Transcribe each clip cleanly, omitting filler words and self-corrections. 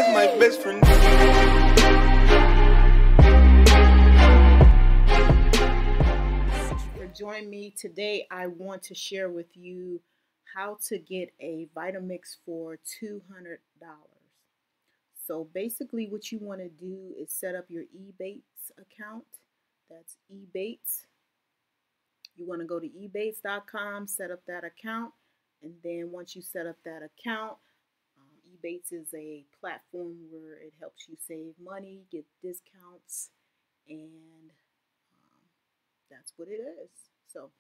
That's my best friend. For joining me today, I want to share with you how to get a Vitamix for $200. So basically what you want to do is set up your ebates account. That's ebates. You want to go to ebates.com, set up that account, and then once you set up that account, Ebates is a platform where it helps you save money, get discounts, and that's what it is. So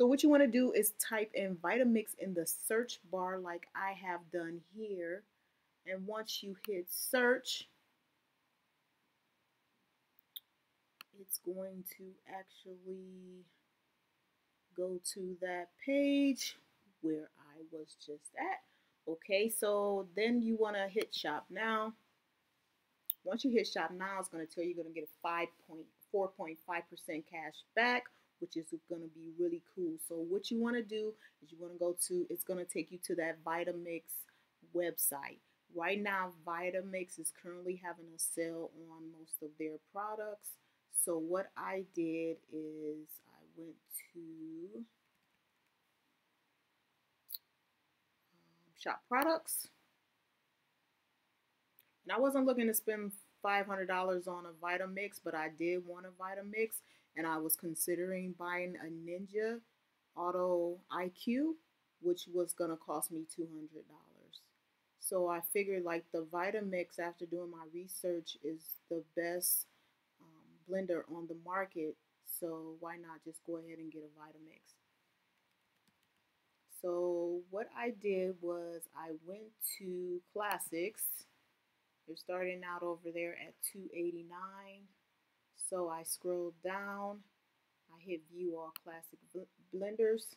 what you want to do is type in Vitamix in the search bar like I have done here. And once you hit search, it's going to actually go to that page where I was just at. Okay, so then you want to hit shop now. Once you hit shop now, it's going to tell you you're going to get a 4.5% cash back, which is going to be really cool. So what you want to do is you want to go to, it's going to take you to that Vitamix website. Right now, Vitamix is currently having a sale on most of their products. So what I did is I went to shop products. And I wasn't looking to spend $500 on a Vitamix, but I did want a Vitamix, and I was considering buying a Ninja Auto IQ, which was going to cost me $200. So I figured like the Vitamix, after doing my research, is the best blender on the market. So why not just go ahead and get a Vitamix? So what I did was I went to Classics. They're starting out over there at $289. So I scrolled down. I hit view all classic blenders.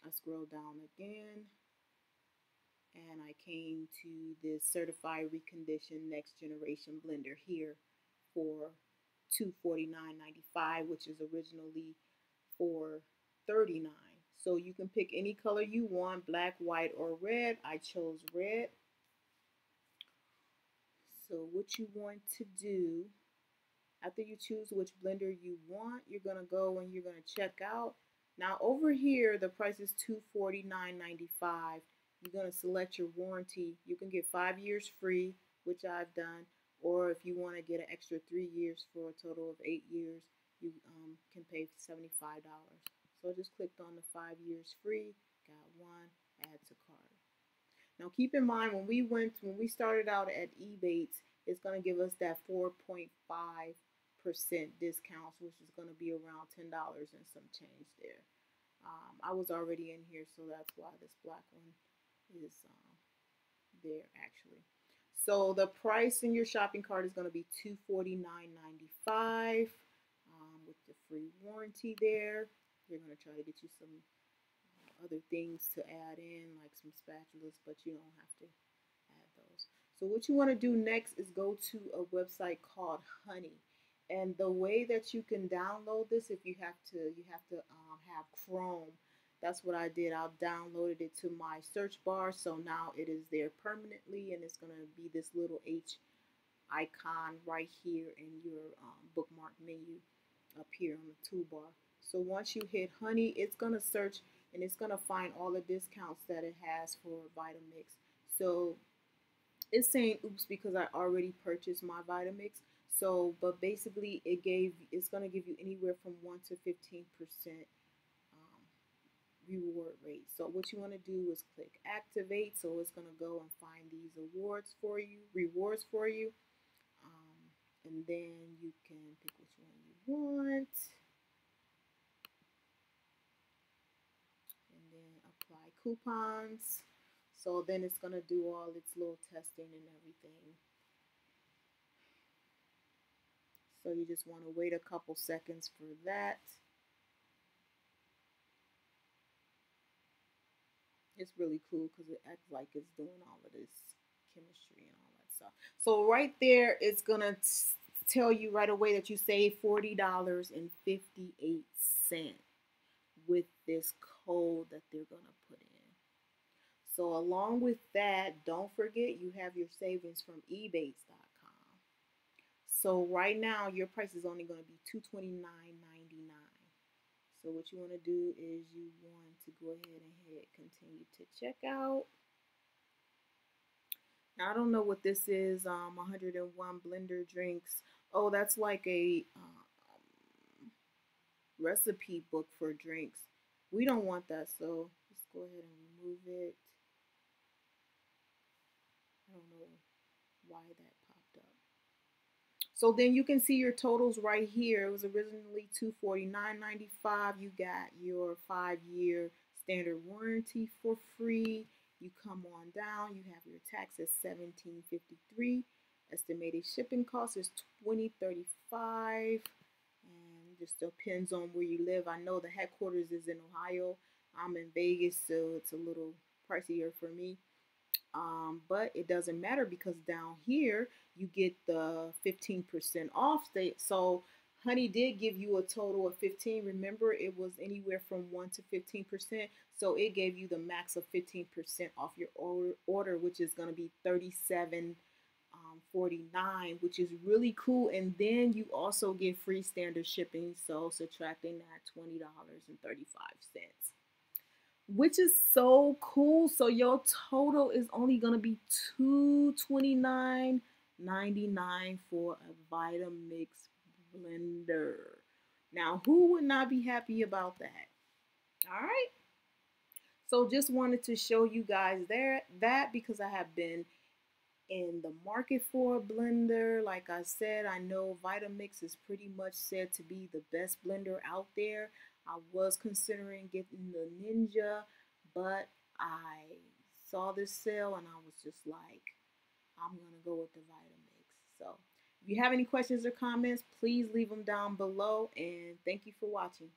I scrolled down again. And I came to this certified reconditioned next generation blender here for $249.95, which is originally $439. So you can pick any color you want, black, white, or red. I chose red. So what you want to do, after you choose which blender you want, you're going to go and you're going to check out. Now over here, the price is $249.95. You're going to select your warranty. You can get 5 years free, which I've done, or if you want to get an extra 3 years for a total of 8 years, you can pay $75. So I just clicked on the 5 years free, got one, add to cart. Now keep in mind when we started out at Ebates, it's going to give us that 4.5% discounts, which is going to be around $10 and some change there. I was already in here, so that's why this black one is there actually. So the price in your shopping cart is going to be $249.95 with the free warranty there. They're going to try to get you some other things to add in, like some spatulas, but you don't have to add those. So what you want to do next is go to a website called Honey. And the way that you can download this, if you have to have Chrome. That's what I did. I downloaded it to my search bar, so now it is there permanently, and it's going to be this little H icon right here in your bookmark menu up here on the toolbar. So once you hit Honey, it's going to search and it's going to find all the discounts that it has for Vitamix. So it's saying oops because I already purchased my Vitamix. So, but basically it's going to give you anywhere from 1 to 15% reward rate. So what you want to do is click activate. So it's going to go and find these rewards for you, and then you can pick which one you want. And then apply coupons. So then it's going to do all its little testing and everything. So you just want to wait a couple seconds for that. It's really cool because it acts like it's doing all of this chemistry and all that stuff. So right there, it's going to tell you right away that you save $40.58 with this code that they're going to put in. So along with that, don't forget you have your savings from ebates.com. So right now your price is only going to be $229.99. So what you want to do is you want to go ahead and hit continue to check out. Now I don't know what this is. 101 blender drinks. Oh, that's like a recipe book for drinks. We don't want that, so let's go ahead and remove it. I don't know why that popped up. So then you can see your totals right here. It was originally $249.95. You got your 5-year standard warranty for free. You come on down. You have your tax at $17.53. Estimated shipping cost is $20.35. And just depends on where you live. I know the headquarters is in Ohio. I'm in Vegas, so it's a little pricier for me. But it doesn't matter because down here you get the 15% off. So Honey did give you a total of 15. Remember, it was anywhere from 1 to 15%. So it gave you the max of 15% off your order, which is going to be 37.49, which is really cool. And then you also get free standard shipping. So subtracting that $20.35, which is so cool. So your total is only gonna be $229.99 for a Vitamix blender. Now, who would not be happy about that? All right. So just wanted to show you guys that because I have been in the market for a blender. Like I said, I know Vitamix is pretty much said to be the best blender out there. I was considering getting the Ninja, but I saw this sale and I was just like, I'm gonna go with the Vitamix. So if you have any questions or comments, please leave them down below, and thank you for watching.